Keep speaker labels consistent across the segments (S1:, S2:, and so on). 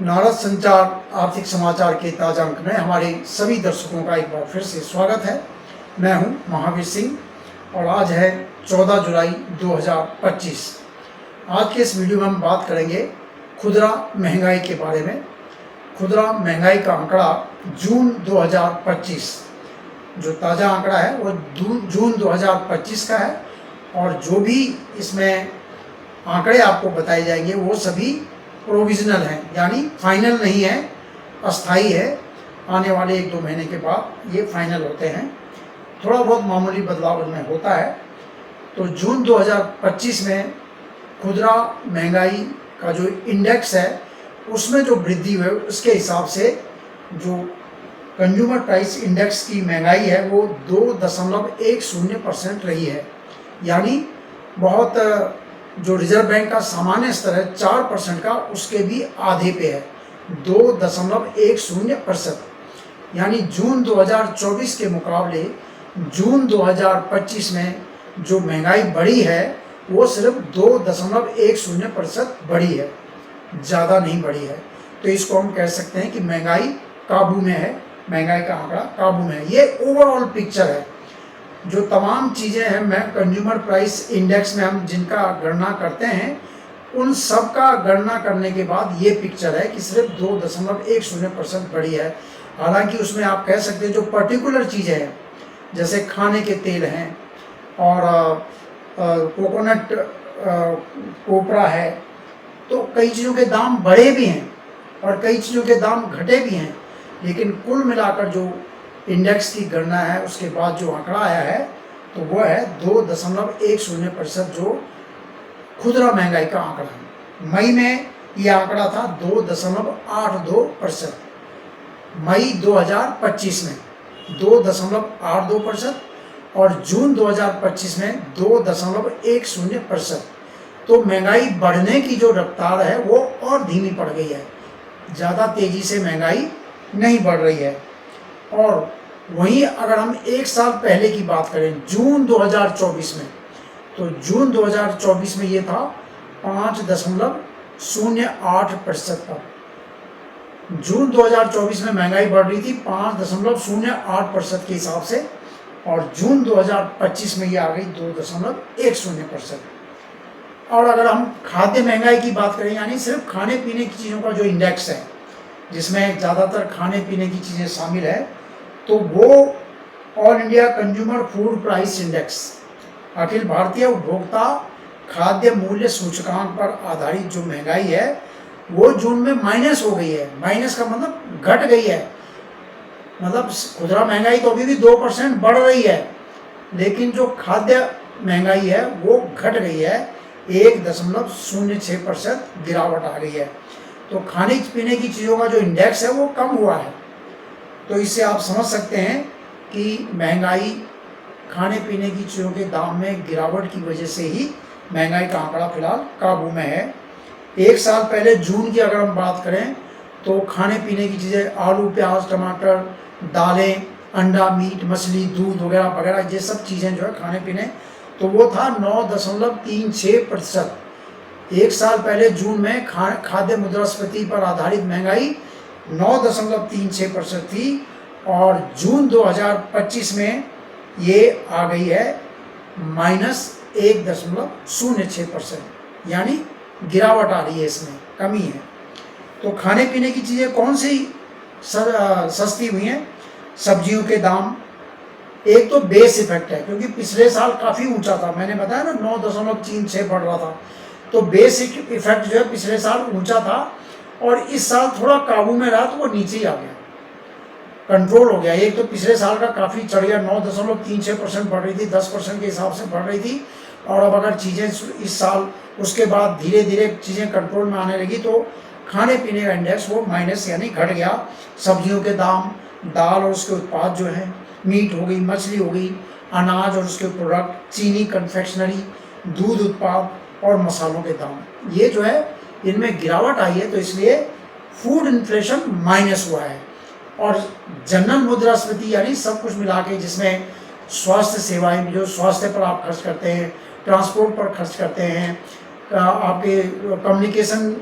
S1: नारद संचार आर्थिक समाचार के ताजा अंक में हमारे सभी दर्शकों का एक बार फिर से स्वागत है। मैं हूं महावीर सिंह और आज है 14 जुलाई 2025। आज के इस वीडियो में हम बात करेंगे खुदरा महंगाई के बारे में। खुदरा महंगाई का आंकड़ा जून 2025, जो ताज़ा आंकड़ा है वो जून 2025 का है और जो भी इसमें आंकड़े आपको बताए जाएंगे वो सभी प्रोविजनल हैं, यानी फाइनल नहीं है, अस्थाई है। आने वाले 1-2 महीने के बाद ये फाइनल होते हैं। थोड़ा बहुत मामूली बदलाव इनमें होता है। तो जून 2025 में खुदरा महंगाई का जो इंडेक्स है उसमें जो वृद्धि हुई उसके हिसाब से जो कंज्यूमर प्राइस इंडेक्स की महंगाई है वो 2.10% रही है, यानी बहुत जो रिजर्व बैंक का सामान्य स्तर है 4% का, उसके भी आधे पे है, 2.10%। यानी जून 2024 के मुकाबले जून 2025 में जो महंगाई बढ़ी है वो सिर्फ 2.10% बढ़ी है, ज़्यादा नहीं बढ़ी है। तो इसको हम कह सकते हैं कि महंगाई काबू में है, महंगाई का आंकड़ा काबू में है। ये ओवरऑल पिक्चर है। जो तमाम चीज़ें हैं मैं कंज्यूमर प्राइस इंडेक्स में हम जिनका गणना करते हैं उन सब का गणना करने के बाद ये पिक्चर है कि सिर्फ 2.10% बढ़ी है। हालांकि उसमें आप कह सकते हैं जो पर्टिकुलर चीज़ें हैं जैसे खाने के तेल हैं और कोकोनट कोपरा है, तो कई चीज़ों के दाम बढ़े भी हैं और कई चीज़ों के दाम घटे भी हैं, लेकिन कुल मिलाकर जो इंडेक्स की गणना है उसके बाद जो आंकड़ा आया है तो वो है 2.10% जो खुदरा महंगाई का आंकड़ा है। मई में ये आंकड़ा था 2.82%, मई 2025 में 2.82% और जून 2025 में 2.10%। तो महंगाई बढ़ने की जो रफ्तार है वो और धीमी पड़ गई है, ज़्यादा तेज़ी से महंगाई नहीं बढ़ रही है। और वहीं अगर हम एक साल पहले की बात करें जून 2024 में, तो जून 2024 में ये था 5.08% पर। जून 2024 में महंगाई बढ़ रही थी 5.08% के हिसाब से और जून 2025 में ये आ गई 2.10%। और अगर हम खाद्य महंगाई की बात करें, यानी सिर्फ खाने पीने की चीज़ों का जो इंडेक्स है जिसमें ज़्यादातर खाने पीने की चीज़ें शामिल है, तो वो all India consumer food price index, अखिल भारतीय उपभोक्ता खाद्य मूल्य सूचकांक पर आधारित जो महंगाई है वो जून में माइनस हो गई है। माइनस का मतलब घट गई है, मतलब खुदरा महंगाई तो अभी भी 2% बढ़ रही है, लेकिन जो खाद्य महंगाई है वो घट गई है, 1.06% गिरावट आ गई है। तो खाने पीने की चीज़ों का जो इंडेक्स है वो कम हुआ है। तो इससे आप समझ सकते हैं कि महंगाई खाने पीने की चीज़ों के दाम में गिरावट की वजह से ही महंगाई का आंकड़ा फिलहाल काबू में है। एक साल पहले जून की अगर हम बात करें तो खाने पीने की चीज़ें आलू, प्याज, टमाटर, दालें, अंडा, मीट, मछली, दूध वगैरह वगैरह ये सब चीज़ें जो है खाने पीने, तो वो था 9.36%। एक साल पहले जून में खाद्य मुद्रास्फीति पर आधारित महंगाई 9.36% थी और जून 2025 में ये आ गई है -1.06%, यानी गिरावट आ रही है, इसमें कमी है। तो खाने पीने की चीज़ें कौन सी सस्ती हुई हैं? सब्जियों के दाम, एक तो बेस इफेक्ट है क्योंकि पिछले साल काफ़ी ऊंचा था, मैंने बताया ना 9.36 बढ़ रहा था, तो बेसिक इफेक्ट जो है पिछले साल ऊंचा था और इस साल थोड़ा काबू में रहा तो वो नीचे ही आ गया, कंट्रोल हो गया। एक तो पिछले साल का काफ़ी चढ़ गया, 9.36% बढ़ रही थी, 10% के हिसाब से बढ़ रही थी, और अब अगर चीज़ें इस साल उसके बाद धीरे धीरे चीज़ें कंट्रोल में आने लगी तो खाने पीने का इंडेक्स वो माइनस यानी घट गया। सब्जियों के दाम, दाल और उसके उत्पाद जो हैं, मीट हो गई, मछली हो गई, अनाज और उसके प्रोडक्ट, चीनी, कन्फेक्शनरी, दूध उत्पाद और मसालों के दाम, ये जो है इनमें गिरावट आई है। तो इसलिए फूड इन्फ्लेशन माइनस हुआ है। और जनरल मुद्रास्फीति यानी सब कुछ मिला के, जिसमें स्वास्थ्य सेवाएं, जो स्वास्थ्य पर आप खर्च करते हैं, ट्रांसपोर्ट पर खर्च करते हैं, आपके कम्युनिकेशन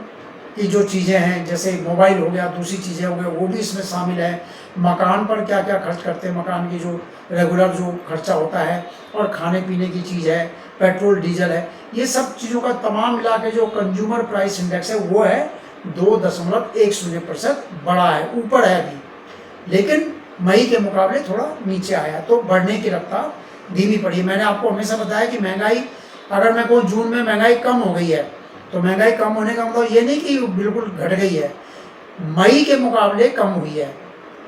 S1: की जो चीज़ें हैं, जैसे मोबाइल हो गया, दूसरी चीज़ें हो गई, वो भी इसमें शामिल है। मकान पर क्या क्या खर्च करते हैं, मकान की जो रेगुलर जो खर्चा होता है, और खाने पीने की चीज़ है, पेट्रोल डीजल है, ये सब चीज़ों का तमाम मिला के जो कंज्यूमर प्राइस इंडेक्स है वो है 2.10% बढ़ा है, ऊपर है अभी, लेकिन मई के मुकाबले थोड़ा नीचे आया, तो बढ़ने की रफ्तार धीमी पड़ी। मैंने आपको हमेशा बताया कि महंगाई, अगर मैं कहूँ जून में महंगाई कम हो गई है, तो महंगाई कम होने का मतलब ये नहीं कि बिल्कुल घट गई है, मई के मुकाबले कम हुई है,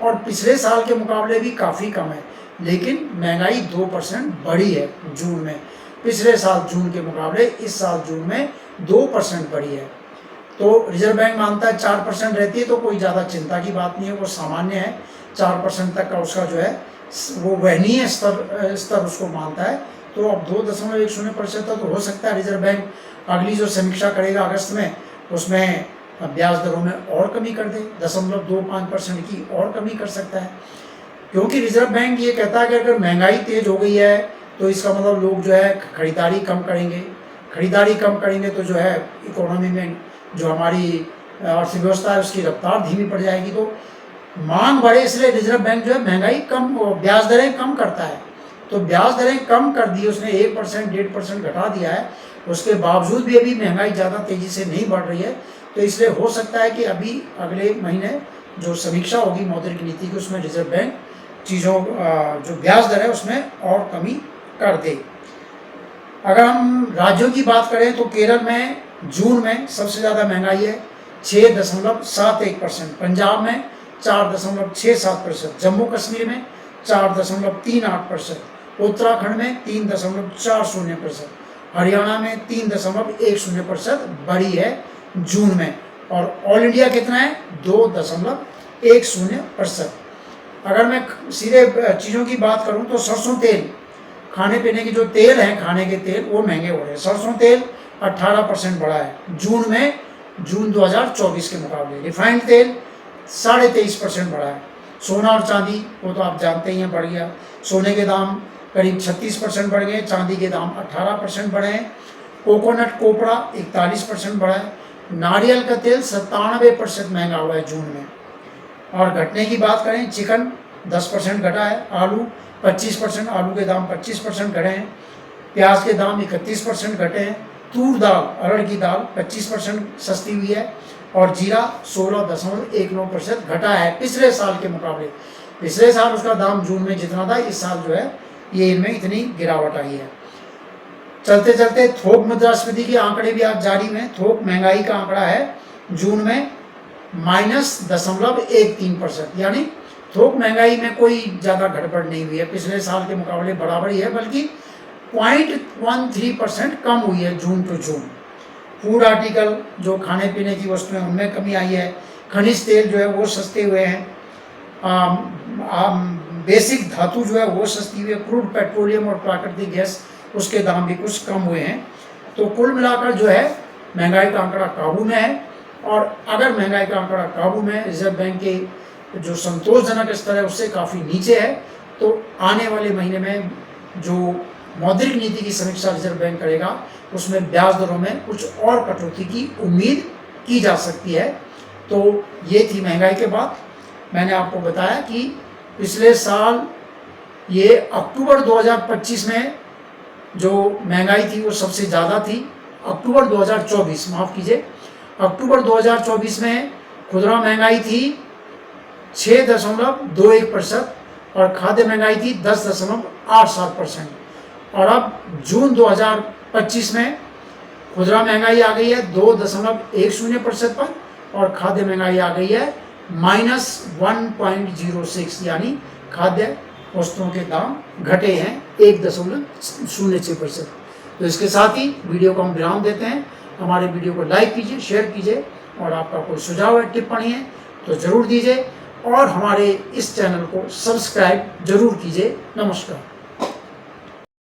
S1: और पिछले साल के मुकाबले भी काफ़ी कम है, लेकिन महंगाई 2% बढ़ी है जून में, पिछले साल जून के मुकाबले इस साल जून में 2% बढ़ी है। तो रिजर्व बैंक मानता है 4% रहती है तो कोई ज़्यादा चिंता की बात नहीं है, वो सामान्य है, 4% तक का उसका जो है वो वहनीय स्तर उसको मानता है। तो अब 2.10% तक तो हो सकता है रिजर्व बैंक अगली जो समीक्षा करेगा अगस्त में, उसमें ब्याज दरों में और कमी कर दे, 0.25% की और कमी कर सकता है, क्योंकि रिजर्व बैंक ये कहता है कि अगर महंगाई तेज हो गई है तो इसका मतलब लोग जो है खरीदारी कम करेंगे, खरीदारी कम करेंगे तो जो है इकोनॉमी में जो हमारी अर्थव्यवस्था है उसकी रफ्तार धीमी पड़ जाएगी, तो मांग बढ़े, इसलिए रिजर्व बैंक जो है महंगाई कम, ब्याज दरें कम करता है। तो ब्याज दरें कम कर दी उसने, 1% 1.5% घटा दिया है, उसके बावजूद भी अभी महंगाई ज़्यादा तेज़ी से नहीं बढ़ रही है, तो इसलिए हो सकता है कि अभी अगले महीने जो समीक्षा होगी मौद्रिक नीति की, उसमें रिजर्व बैंक चीज़ों जो ब्याज दर है उसमें और कमी कर दे। अगर हम राज्यों की बात करें तो केरल में जून में सबसे ज़्यादा महंगाई है, 6.71%, पंजाब में 4.67%, जम्मू कश्मीर में 4.38%, उत्तराखंड में 3.40%, हरियाणा में 3.10% बढ़ी है जून में, और ऑल इंडिया कितना है 2.10%। अगर मैं सीधे चीज़ों की बात करूं तो सरसों तेल, खाने पीने की जो तेल है, खाने के तेल वो महंगे हो रहे हैं। सरसों तेल 18% बढ़ा है जून में, जून 2024 के मुकाबले। रिफाइंड तेल 23.5% बढ़ा है। सोना और चांदी वो तो आप जानते ही हैं बढ़ गया, सोने के दाम करीब 36% बढ़ गए, चांदी के दाम 18% बढ़े हैं। कोकोनट कोपड़ा 41% बढ़ा है। नारियल का तेल 97% महंगा हुआ है जून में। और घटने की बात करें, चिकन 10% घटा है, आलू 25%, आलू के दाम 25% घटे हैं, प्याज के दाम 31% घटे हैं, तूर दाल, अरहर की दाल 25% सस्ती हुई है, और जीरा 16.19% घटा है पिछले साल के मुकाबले। पिछले साल उसका दाम जून में जितना था, इस साल जो है ये इनमें इतनी गिरावट आई है। चलते चलते थोक मुद्रास्फीति के आंकड़े भी आज जारी में, थोक महंगाई का आंकड़ा है जून में -0.13%, यानी थोक महंगाई में कोई ज़्यादा गड़बड़ नहीं हुई है, पिछले साल के मुकाबले बराबर ही है, बल्कि 0.13% कम हुई है जून टू जून। फूड आर्टिकल जो खाने पीने की वस्तुएं उनमें कमी आई है, खनिज तेल जो है वो सस्ते हुए हैं, बेसिक धातु जो है वो सस्ती हुई है, क्रूड पेट्रोलियम और प्राकृतिक गैस उसके दाम भी कुछ कम हुए हैं। तो कुल मिलाकर जो है महंगाई का आंकड़ा काबू में है, और अगर महंगाई का आंकड़ा काबू में, रिजर्व बैंक के जो संतोषजनक स्तर है उससे काफ़ी नीचे है, तो आने वाले महीने में जो मौद्रिक नीति की समीक्षा रिजर्व बैंक करेगा उसमें ब्याज दरों में कुछ और कटौती की उम्मीद की जा सकती है। तो ये थी महंगाई के बाद। मैंने आपको बताया कि पिछले साल ये अक्टूबर 2025 में जो महंगाई थी वो सबसे ज़्यादा थी। अक्टूबर 2024, माफ़ कीजिए, अक्टूबर 2024 में खुदरा महंगाई थी 6.21% और खाद्य महंगाई थी 10.87%, और अब जून 2025 में खुदरा महंगाई आ गई है 2.10% पर, और खाद्य महंगाई आ गई है -1.06, यानी खाद्य वस्तुओं के दाम घटे हैं 1.06%। तो इसके साथ ही वीडियो को हम विराम देते हैं। हमारे वीडियो को लाइक कीजिए, शेयर कीजिए, और आपका कोई सुझाव है, टिप्पणी है तो ज़रूर दीजिए, और हमारे इस चैनल को सब्सक्राइब जरूर कीजिए। नमस्कार।